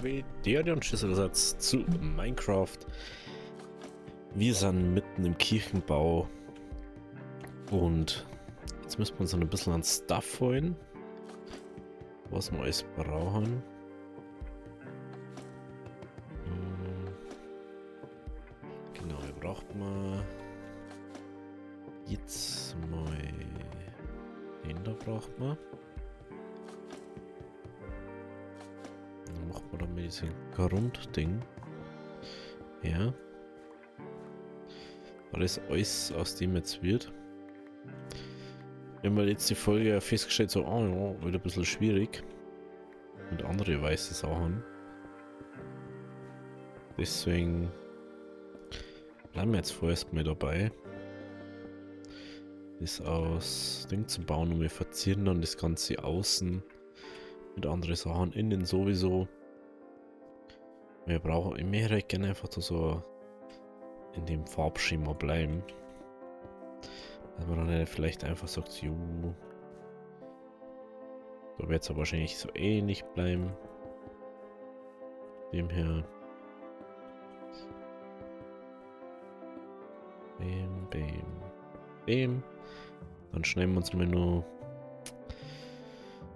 LKW, der Schlüsselersatz zu Minecraft. Wir sind mitten im Kirchenbau und jetzt müssen wir uns noch ein bisschen an Stuff holen, was wir alles brauchen. Genau, hier braucht man jetzt mal den da braucht man. Dann machen wir dann mit diesem Grundding. Ja. Alles aus dem jetzt wird. Wir haben jetzt die Folge ja festgestellt, so, oh ja, wird ein bisschen schwierig. Und andere weiße Sachen. Deswegen bleiben wir jetzt vorerst mal dabei. Das aus Ding zu bauen und wir verzieren dann das Ganze außen mit anderen Sachen, innen sowieso. Wir brauchen im Meer gerne einfach so in dem Farbschema bleiben. Dass man dann vielleicht einfach sagt, jo, da wird es aber wahrscheinlich so ähnlich bleiben. Dem her. Bam, bam, bam. Dann schneiden wir uns mal nur.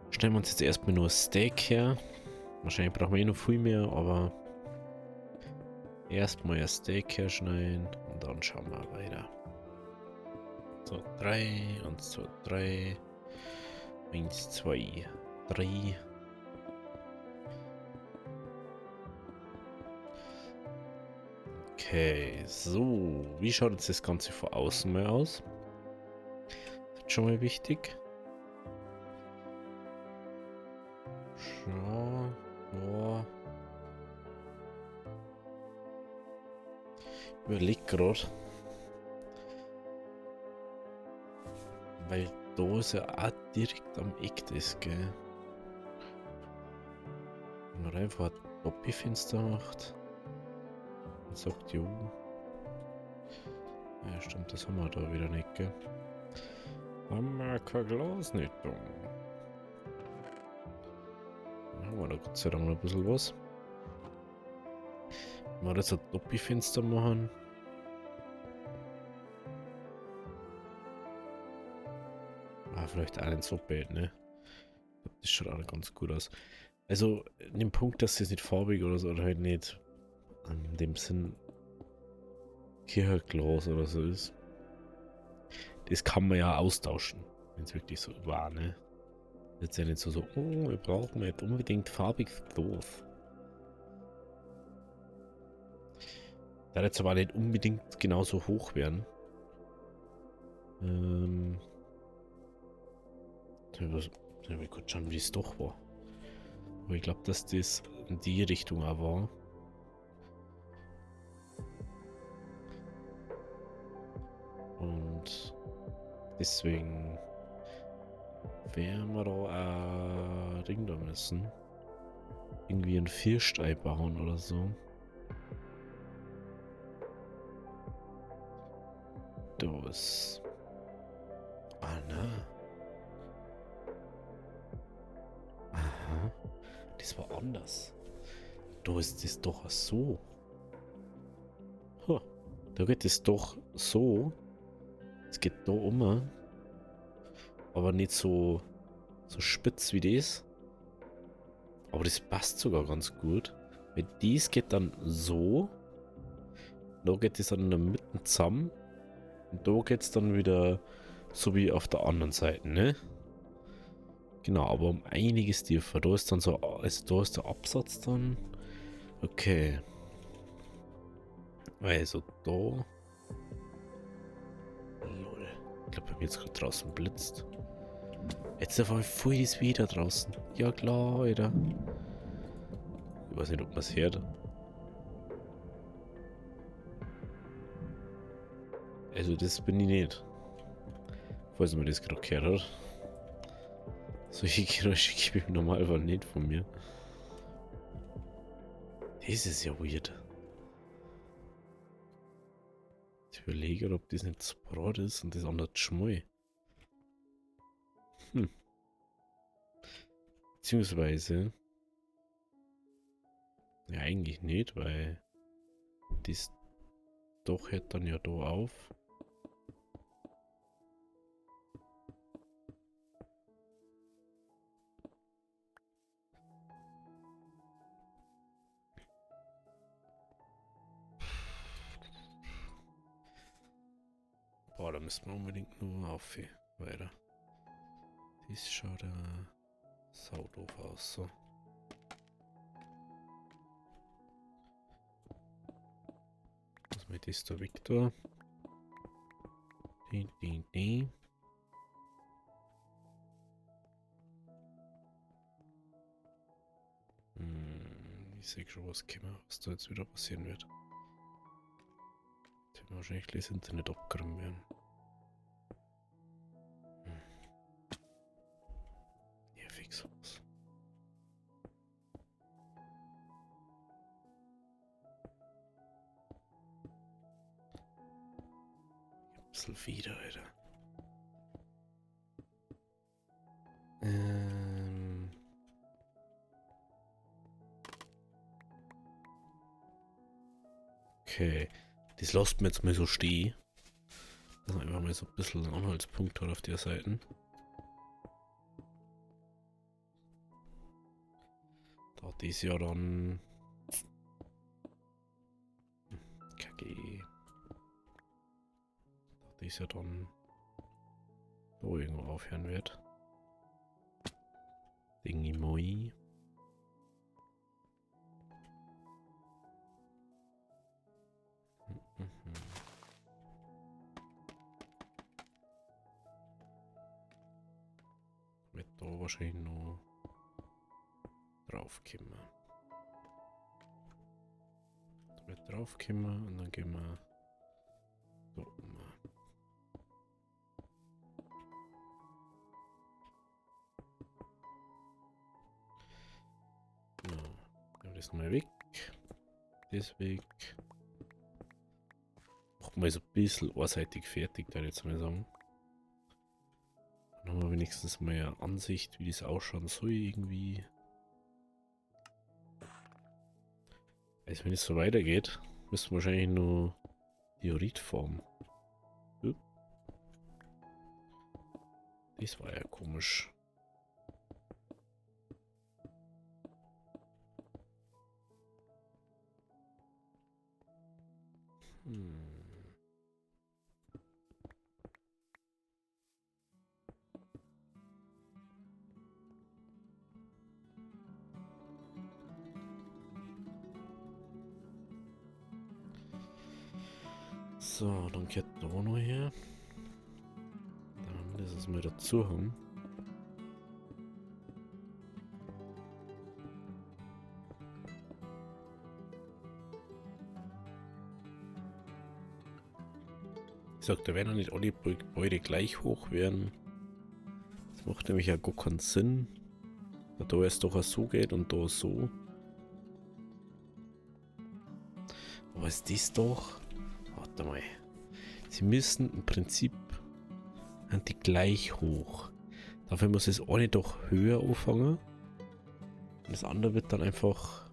Stellen wir uns jetzt erstmal nur Steak her. Wahrscheinlich brauchen wir eh noch viel mehr, aber erstmal ein Steak herschneiden und dann schauen wir weiter. So, 3 und so 3. 1, 2, 3. Okay, so. Wie schaut jetzt das Ganze von außen mal aus? Das ist schon mal wichtig. Ja, ja. Überleg gerade. Weil da ist ja auch direkt am Eck das, gell? Wenn man einfach ein Doppelfenster macht und sagt, jo. Ja, stimmt, das haben wir da wieder nicht, gell? Haben wir kein Glas nicht da. Dann haben wir da Gott sei Dank noch ein bisschen was. Wenn wir jetzt ein Doppelfenster machen. Vielleicht auch nicht so bad, ne? Das schaut auch ganz gut aus. Also, in dem Punkt, dass es nicht farbig oder so, oder halt nicht in dem Sinn Kirchenglas oder so ist. Das kann man ja austauschen, wenn es wirklich so war, ne? Jetzt ja nicht so, oh, wir brauchen nicht unbedingt farbiges Glas. Da jetzt aber nicht unbedingt genauso hoch werden. Ich habe kurz schauen, wie es doch war. Aber ich glaube, dass das in die Richtung auch war. Und deswegen werden wir da ein Ding da müssen. Irgendwie ein Vierstei bauen oder so. Das. Ah, na. Aha. Das war anders. Da ist das doch so. Huh. Da geht es doch so. Es geht da um. Aber nicht so spitz wie das. Aber das passt sogar ganz gut. Weil dies geht dann so. Da geht es dann in der Mitte zusammen. Und da geht es dann wieder so wie auf der anderen Seite, ne? Genau, aber um einiges tiefer. Da ist dann so, also da ist der Absatz dann. Okay. Also da. Lol. Ich glaube, bei mir jetzt gerade draußen blitzt. Jetzt auf einmal voll das wieder draußen. Ja klar, Alter. Ich weiß nicht, ob man es hört. Also das bin ich nicht. Falls man das gerade gehört hat. Solche Geräusche gebe ich normalerweise nicht von mir. Das ist ja weird. Ich überlege, ob das nicht zu Brot ist und das andere Schmui. Beziehungsweise Ja, eigentlich nicht, weil das doch hört dann ja da auf. Boah, da müssen wir unbedingt nur auf weiter. Das schaut saudoof aus, so. Was mit ist der Victor? Die. Ich sehe schon, was da jetzt wieder passieren wird. Jetzt wird wahrscheinlich das Internet abgeräumt werden. Nervig sowas. Ein bisschen wieder, Alter. Okay. Das lässt mir jetzt mal so stehen. Dass man einfach mal so ein bisschen einen Anhaltspunkt hat auf der Seite. Da hat das ja dann KG. Da das ja dann da irgendwo aufhören wird. Dingi moi. Wird da wahrscheinlich noch draufkommen. Da wird draufkommen und dann gehen wir da um. Ja, das mal weg. Das weg. Machen wir so ein bisschen einseitig fertig, da jetzt mal sagen. Dann haben wir wenigstens mal eine Ansicht, wie das ausschauen soll irgendwie. Also wenn es so weitergeht, müssen wir wahrscheinlich nur Dioritform. Das war ja komisch. So, dann geht da noch her. Dann müssen wir mal dazu haben. Ich sag, da werden ja nicht alle Gebäude gleich hoch werden. Das macht nämlich ja gar keinen Sinn. Da es doch auch so geht und da so. Aber ist das doch? Warte mal. Sie müssen im Prinzip die gleich hoch. Dafür muss das eine doch höher anfangen. Und das andere wird dann einfach...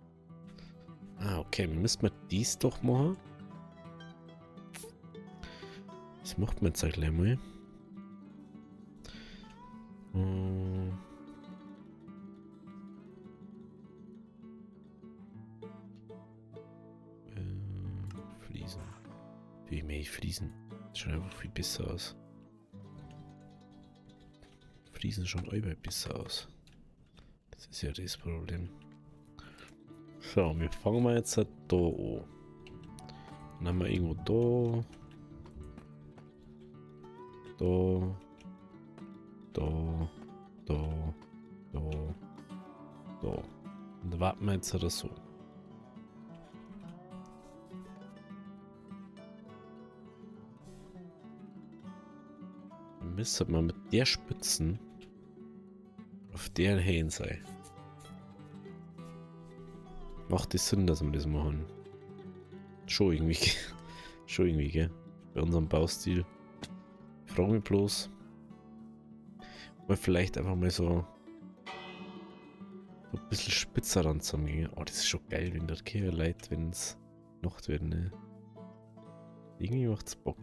Ah, okay. Müssen wir dies doch machen. Das macht man jetzt gleich mal. Fliesen. Wie mehr Fliesen. Das schaut einfach viel besser aus. Fliesen schauen allweil besser aus. Das ist ja das Problem. So, wir fangen mal jetzt halt da an. Dann haben wir irgendwo da. Da. Da. Da. Da. Da. Und da warten wir jetzt halt so. Dann müsste man mit der Spitzen auf deren Hähn sein. Macht das Sinn, dass wir das machen? Schon irgendwie. Schon irgendwie, gell? Bei unserem Baustil. Ich frage mich bloß, ob wir vielleicht einfach mal so ein ein bisschen spitzer dann zusammengehen. Oh, das ist schon geil, wenn der Kehr leid, wenn es Nacht wird, ne? Irgendwie macht's Bock.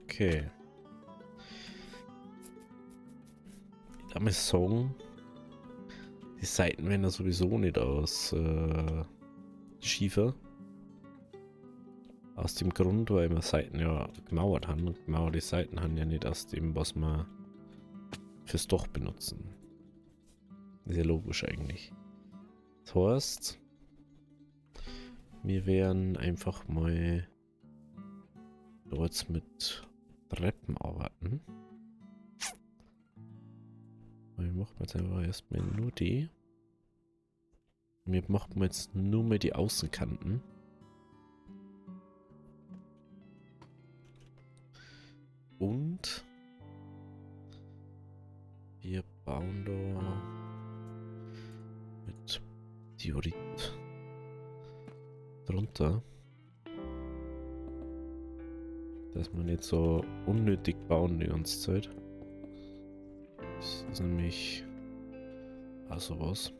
Okay. Ich darf mal sagen, die Seiten werden ja sowieso nicht aus Schiefer. Aus dem Grund, weil wir Seiten ja gemauert haben. Und gemauerte Seiten haben ja nicht aus dem, was wir fürs Dach benutzen. Ist ja logisch eigentlich. Das heißt, wir werden einfach mal da jetzt mit Treppen arbeiten. Wir machen jetzt einfach erstmal nur die. Wir machen jetzt nur mal die Außenkanten. Und wir bauen da mit Diorit drunter. Dass wir nicht so unnötig bauen die ganze Zeit. Das ist nämlich auch sowas.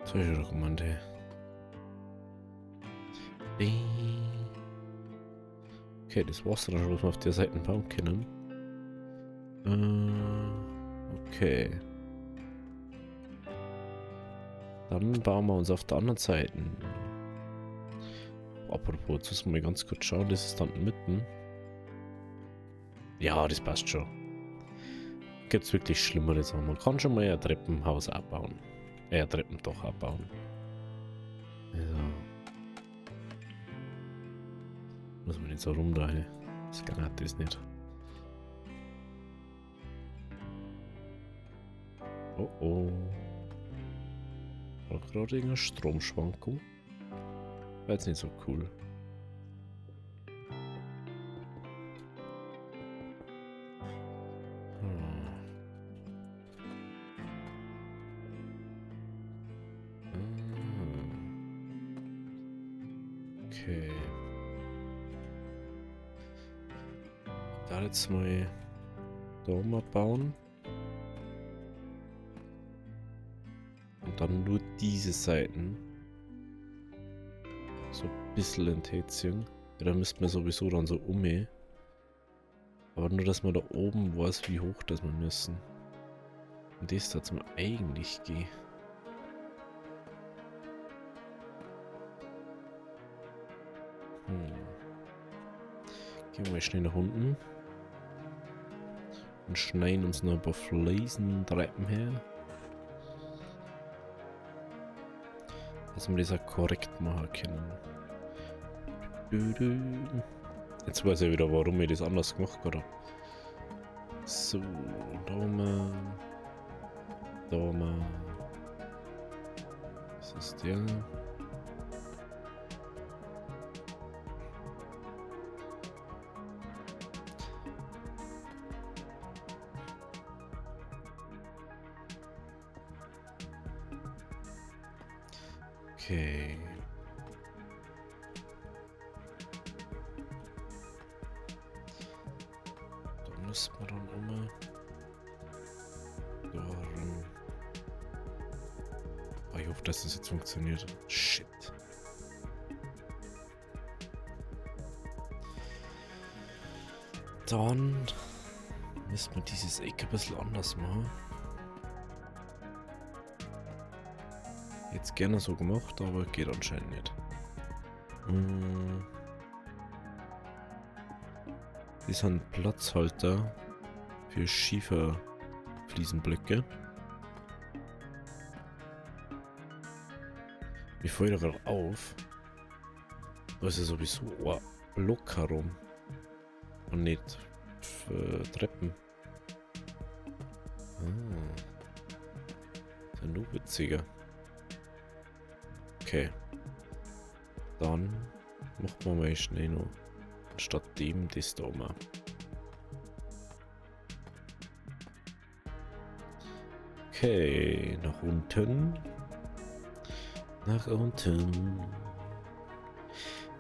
Solche Dokumente. Okay, das war's dann schon, was wir auf der Seite bauen können. Okay. Dann bauen wir uns auf der anderen Seite. Apropos, jetzt müssen wir ganz kurz schauen, das ist dann mitten. Ja, das passt schon. Gibt's wirklich schlimmere Sachen. Man kann schon mal ein Treppenhaus abbauen. Ein Treppendach abbauen. Also. Muss man nicht so rumdrehen. Das kann das nicht. Oh oh. War gerade eine Stromschwankung. War jetzt nicht so cool. Okay. Da jetzt mal da mal bauen. Und dann nur diese Seiten. So ein bisschen enttätzigen. Ja, da müssten wir sowieso dann so umgehen. Aber nur, dass man da oben weiß, wie hoch das wir müssen. Und das da zum eigentlich gehen. Gehen wir mal schnell nach unten. Und schneiden uns noch ein paar Fliesentreppen her. Dass wir das auch korrekt machen können. Jetzt weiß ich wieder, warum ich das anders gemacht habe. So, da mal. Da mal. Was ist der? Okay. Da müssen wir dann immer da ran. Oh, ich hoffe, dass das jetzt funktioniert. Shit. Dann müssen wir dieses Eck ein bisschen anders machen. Jetzt gerne so gemacht, aber geht anscheinend nicht. Die sind Platzhalter für Schieferfliesenblöcke. Mir fällt gerade auf, da ist ja sowieso ein Block herum und nicht Treppen. Ist ja nur witziger. Okay. Dann machen wir mal schnell noch statt dem das da mal. Okay, nach unten. Nach unten.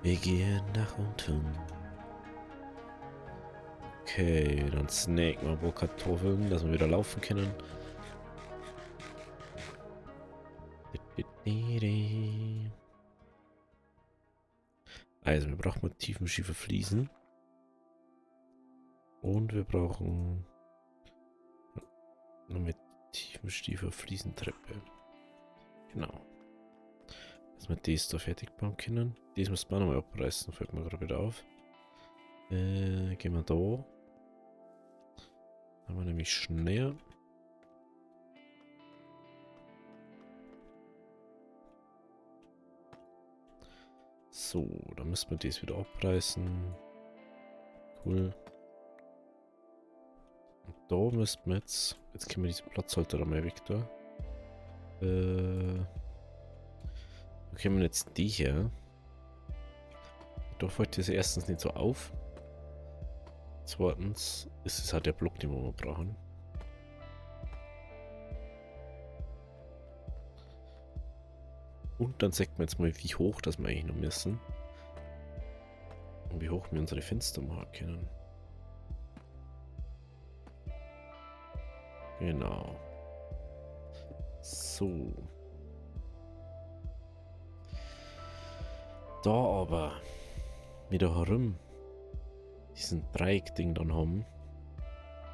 Wir gehen nach unten. Okay, dann snacken wir ein paar Kartoffeln, dass wir wieder laufen können. Also, wir brauchen tiefenschiefe Fliesen. Und wir brauchen noch mit tiefenschiefer Fliesentreppe. Genau. Dass wir das da fertig bauen können. Das müssen wir nochmal abreißen, fällt mir gerade wieder auf. Gehen wir da. Dann haben wir nämlich schneller. So, dann müssen wir das wieder abreißen. Cool. Und da müssen wir jetzt können wir diese Platzhalter da mal weg da. Da können wir jetzt die hier. Da fällt das erstens nicht so auf. Zweitens ist es halt der Block, den wir brauchen. Und dann sagt man jetzt mal, wie hoch das wir eigentlich noch müssen. Und wie hoch wir unsere Fenster machen können. Genau. So. Da aber wieder herum diesen Dreieck-Ding dann haben,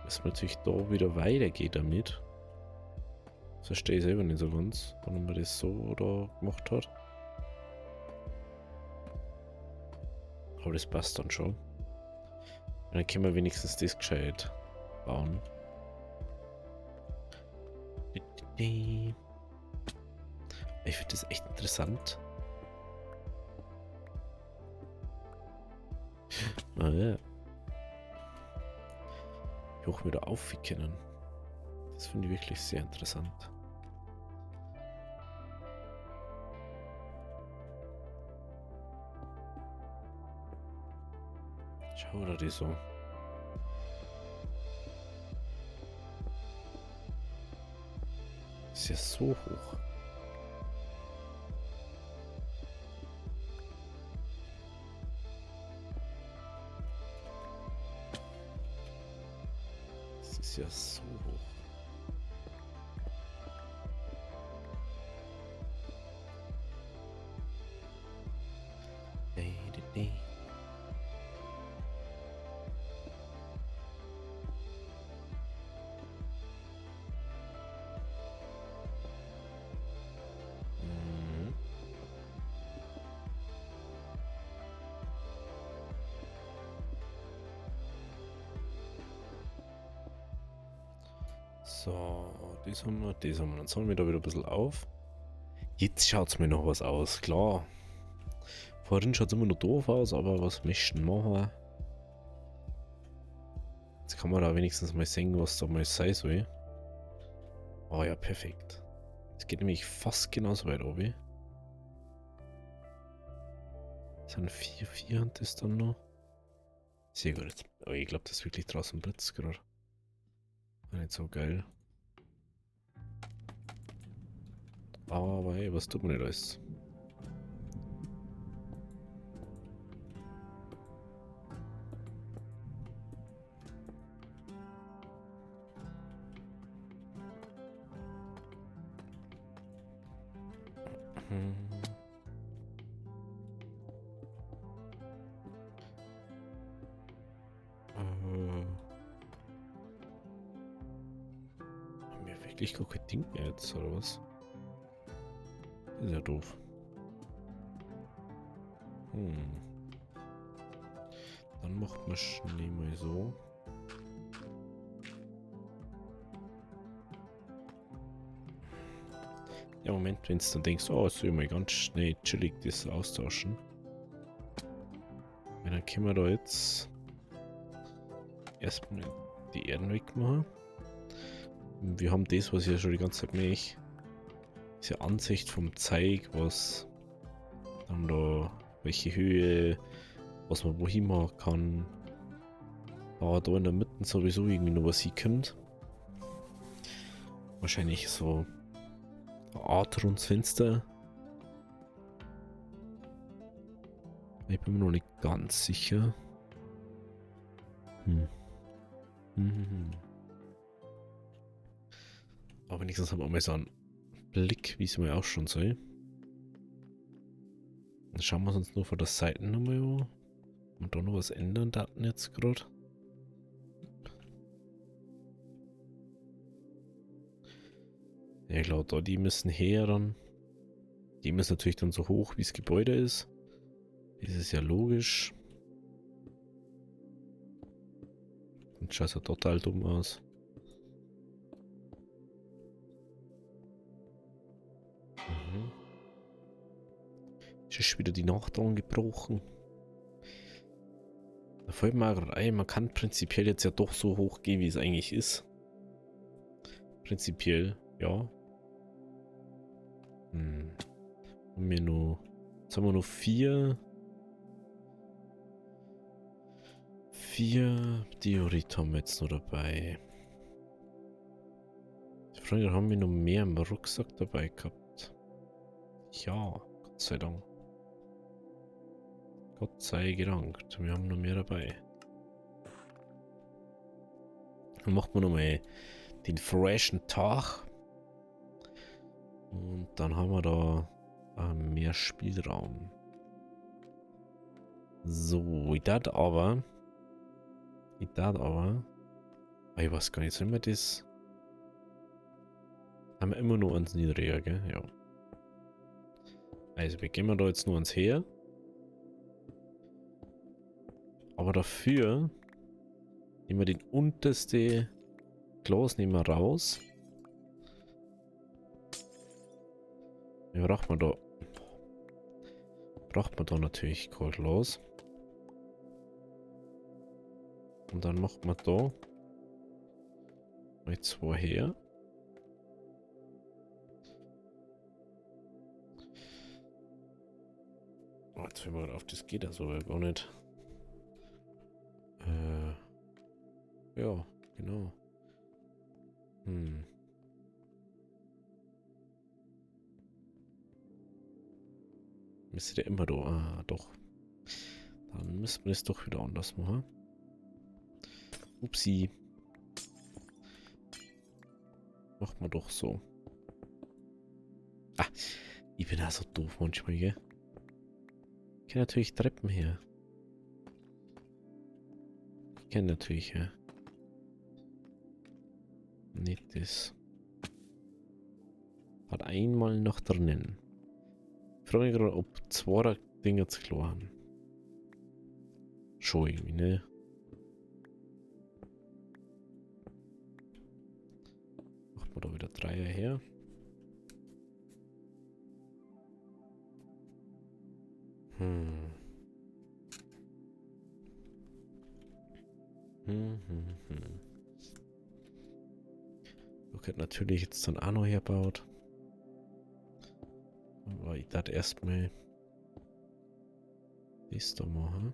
müssen wir natürlich da wieder weitergehen damit. Das verstehe ich selber nicht so ganz, warum man das so da gemacht hat. Aber das passt dann schon. Und dann können wir wenigstens das gescheit bauen. Ich finde das echt interessant. Naja. Wie hoch wir da aufgehen können. Das finde ich wirklich sehr interessant. Schau da die so. Ist ja so hoch. Das ist ja so hoch. So, das haben wir, das haben wir. Dann sammeln wir da wieder ein bisschen auf. Jetzt schaut es mir noch was aus, klar. Vorhin schaut es immer noch doof aus, aber was möchten machen? Jetzt kann man da wenigstens mal sehen, was da mal sein soll. Oh ja, perfekt. Es geht nämlich fast genauso weit oben. Das sind 4 und das dann noch. Sehr gut. Aber ich glaube, das ist wirklich draußen Blitz gerade. War nicht so geil. Aber hey, was tut man nicht alles? Haben wir wirklich gar kein Ding mehr jetzt, oder was? Ist ja doof. Dann macht man schnell mal so. Ja, Moment, wenn du dann denkst, oh, soll ich mal ganz schnell chillig das austauschen. Ja, dann können wir da jetzt erstmal die Erden wegmachen. Wir haben das, was ich ja schon die ganze Zeit mache. Diese Ansicht vom Zeug, was Dann da welche Höhe, was man wohin machen kann. Aber da in der Mitte sowieso irgendwie noch was hinkommt. Wahrscheinlich so eine Art rundes Fenster. Ich bin mir noch nicht ganz sicher. Aber wenigstens haben wir mal so einen Blick, wie es mir auch schon soll. Dann schauen wir uns nur von der Seite nochmal an. Und da noch was ändern, Daten jetzt gerade. Ja, ich glaube, da die müssen her dann. Die müssen natürlich dann so hoch, wie das Gebäude ist. Das ist ja logisch. Und schaut ja total dumm aus. Ist wieder die Nacht angebrochen. Da fällt mir auch gerade ein, man kann prinzipiell jetzt ja doch so hoch gehen, wie es eigentlich ist. Prinzipiell, ja. Haben wir noch. Jetzt haben wir noch 4 Diorit haben wir jetzt noch dabei. Früher haben wir noch mehr im Rucksack dabei gehabt. Ja, Gott sei Dank. Gott sei gedankt, wir haben noch mehr dabei. Dann machen wir nochmal den freshen Tag. Und dann haben wir da mehr Spielraum. So, ich dachte aber. Ich weiß gar nicht, sollen wir das? Haben wir immer nur ans Niedriger, gell? Ja. Also, wir gehen da jetzt nur ans Her. Aber dafür nehmen wir den unterste Glas nehmen wir raus. Ja, braucht man da natürlich kein Glas. Und dann macht man da mal 2 her. Oh, jetzt fällt mir gerade auf, das geht ja so gar nicht. Ja, genau. Müsste der immer da. Ah, doch. Dann müssen wir das doch wieder anders machen. Upsi. Macht man doch so. Ah, ich bin ja so doof manchmal, gell? Ich kenne natürlich Treppen her. Ich kenne natürlich, ja. Nicht das. Hat einmal noch drinnen. Ich frage mich gerade, ob 2 Dinger zu klar haben. Schon irgendwie, ne? Machen wir da wieder 3er her. Rocket natürlich jetzt dann auch noch herbaut. Aber ich dachte erstmal das da machen.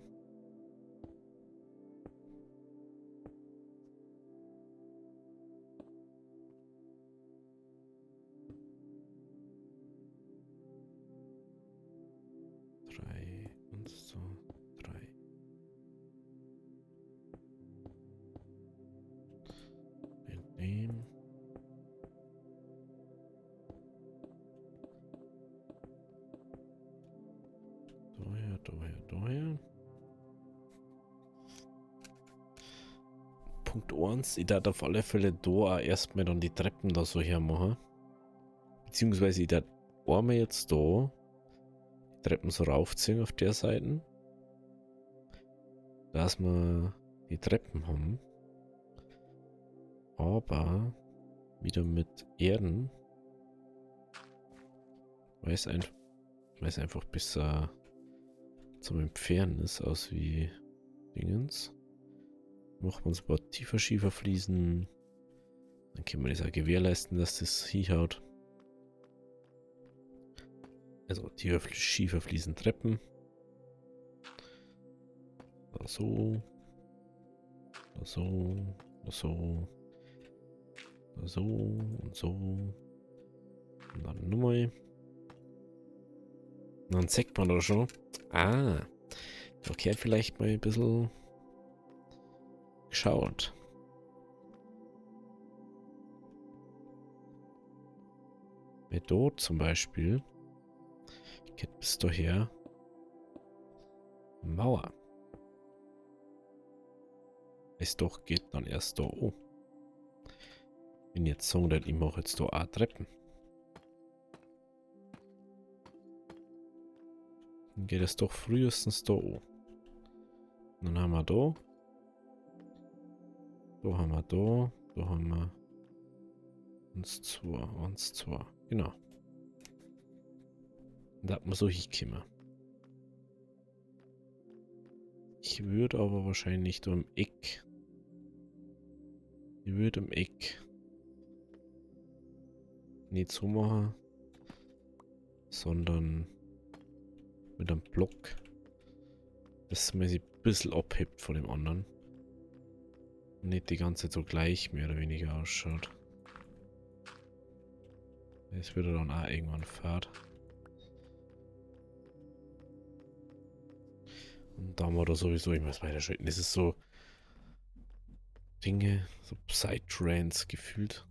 Daher. Punkt 1, ich darf auf alle Fälle da auch erstmal dann die Treppen da so her machen. Beziehungsweise ich darf einmal jetzt da die Treppen so raufziehen auf der Seite. Dass wir die Treppen haben. Aber wieder mit Erden. Weil es einfach besser zum Entfernen ist, aus wie Dingens. Machen wir uns ein paar tiefer Schieferfliesen. Dann können wir das auch gewährleisten, dass das hinhaut. Also die schiefer fließen Treppen. Da so. Da so. Da so. Da so und so. Und dann nochmal. Und dann zeigt man da schon. Ah. Okay, vielleicht mal ein bisschen geschaut. Weil dort zum Beispiel geht bis daher Mauer. Es doch geht dann erst da. Oh. Wenn jetzt sagen, dann ich mache jetzt da auch Treppen. Dann geht es doch frühestens da an. Dann haben wir da. Da haben wir da. Da haben wir 1, 2, 1, 2. Genau. Und da hat man so hinkommen. Ich würde aber wahrscheinlich da im Eck. Ich würde im Eck nicht so machen, sondern mit einem Block, dass man sich ein bisschen abhebt von dem anderen. Und nicht die ganze Zeit so gleich mehr oder weniger ausschaut. Das würde dann auch irgendwann fad. Und da haben wir da sowieso irgendwas weiterschreiten. Das ist so Dinge, so Psytrance gefühlt.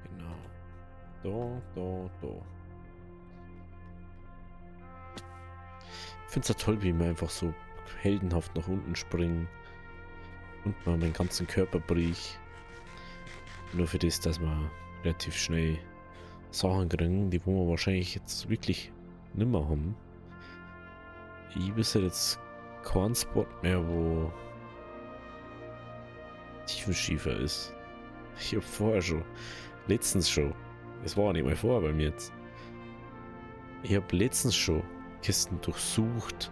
Genau. Da. Ich finde es ja toll, wie man einfach so heldenhaft nach unten springen und man meinen ganzen Körper bricht. Nur für das, dass man relativ schnell Sachen kriegen, die wo wir wahrscheinlich jetzt wirklich nimmer haben. Ich wüsste jetzt keinen Spot mehr, wo Tiefenschiefer ist. Ich habe vorher schon, letztens schon, es war nicht mal vorher bei mir jetzt. Ich habe letztens schon Kisten durchsucht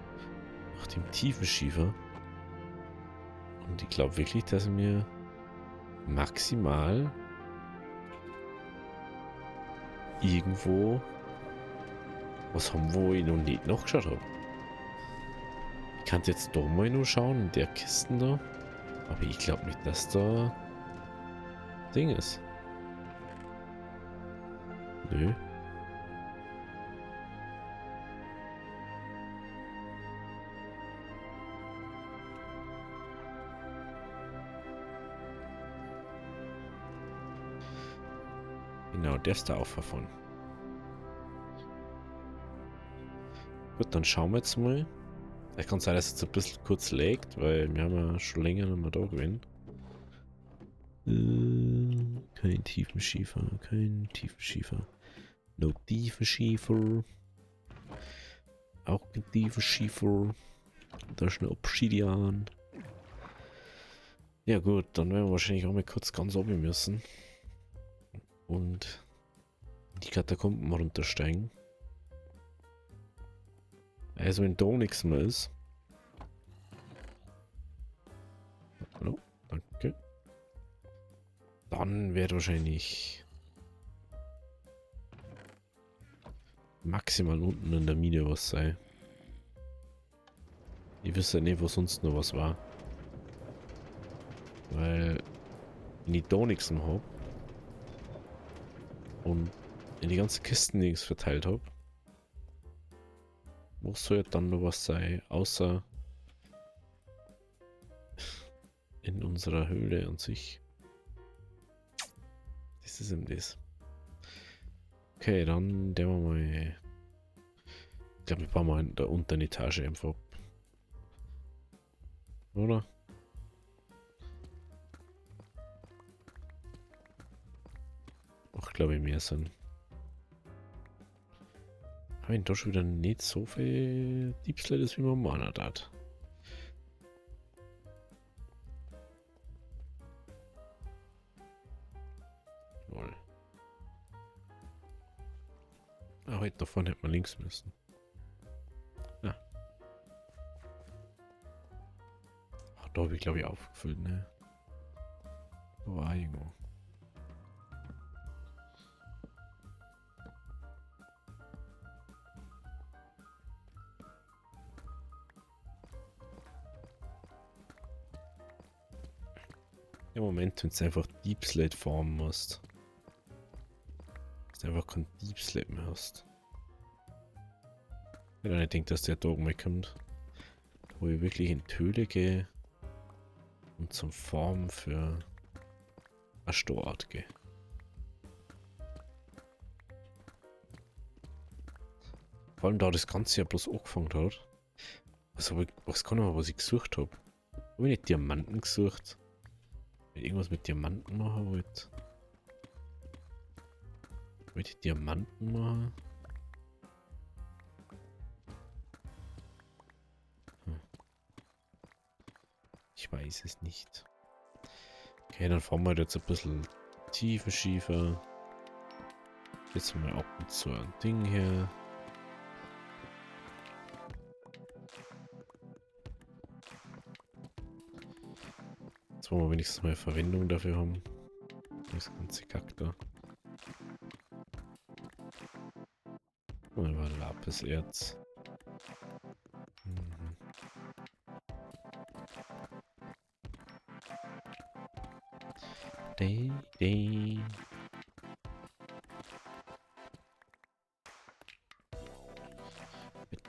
nach dem Tiefenschiefer. Und ich glaube wirklich, dass mir maximal irgendwo was haben, wo ich noch nicht nachgeschaut habe. Ich kann jetzt doch mal nur schauen in der Kiste da. Aber ich glaube nicht, dass da Ding ist. Nö. Genau, der ist da auch davon. Gut, dann schauen wir jetzt mal. Es kann sein, dass es jetzt ein bisschen kurz laggt, weil wir haben ja schon länger nicht mehr da gewesen. Kein Tiefenschiefer, kein Tiefenschiefer. No Tiefenschiefer. Auch kein Tiefenschiefer. Da ist eine Obsidian. Ja gut, dann werden wir wahrscheinlich auch mal kurz ganz oben müssen. Und die Katakomben runtersteigen. Also wenn da nichts mehr ist. Hallo, danke. Dann wird wahrscheinlich maximal unten in der Mine was sein. Ich wüsste nicht, wo sonst noch was war. Weil wenn ich da nichts mehr habe und in die ganzen Kisten nichts verteilt habe, wo soll dann noch was sein, außer in unserer Höhle an sich. Das ist eben das. Okay, dann der wir mal. Ich glaube, wir bauen mal in der unteren Etage einfach ab. Oder? Ach, glaube ich, mehr sind. Aber in da schon wieder nicht so viel Diebstahl ist, wie man meint hat. Ah, heute davon hätte man links müssen. Ja. Ach, da habe ich glaube ich aufgefüllt, ne? Da war irgendwo. Im Moment, wenn du einfach Deep Slate farmen musst. Dass du einfach kein Deep Slate mehr hast. Wenn ich denke, dass der Tag mehr kommt. Wo ich wirklich in die Höhle gehe. Und zum Farmen für eine Storart gehe. Vor allem da das Ganze ja bloß angefangen hat. Was kann aber, was ich gesucht habe? Habe ich nicht Diamanten gesucht? Wenn ich irgendwas mit Diamanten machen wollte. Wollte ich Diamanten machen? Ich weiß es nicht. Okay, dann fahren wir jetzt ein bisschen tiefer, schiefer. Jetzt mal ab und zu ein Ding hier. Jetzt wollen wir wenigstens mal Verwendung dafür haben. Das ganze Kack da. Und war Lapiserz. Mhm. Day, day.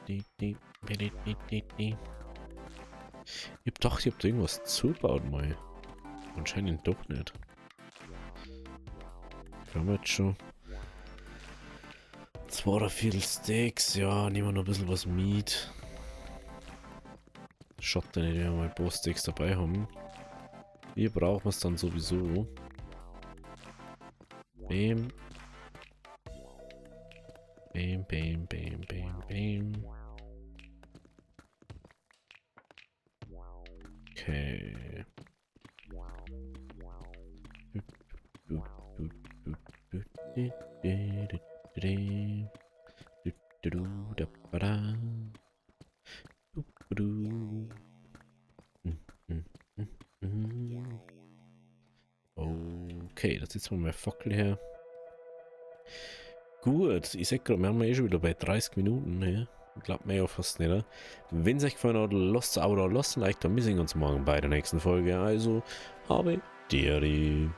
Ich hab gedacht, ich hab da irgendwas zugebaut mal. Anscheinend doch nicht. Wir haben jetzt schon 2 Steaks. Ja, nehmen wir noch ein bisschen was Meat. Schaut nicht, wenn wir mal ein paar Steaks dabei haben. Hier brauchen wir es dann sowieso. Bam. Bam, bam, bam, bam, bam. Okay. Okay, das ist mal mein Fackel her. Gut, ich sag gerade, wir haben ja schon wieder bei 30 Minuten. Ne? Ich glaube mir ja fast nicht. Wenn es euch gefallen hat, lasst ein Abo da, lasst ein Like da. Wir sehen uns morgen bei der nächsten Folge. Also, habe Deri.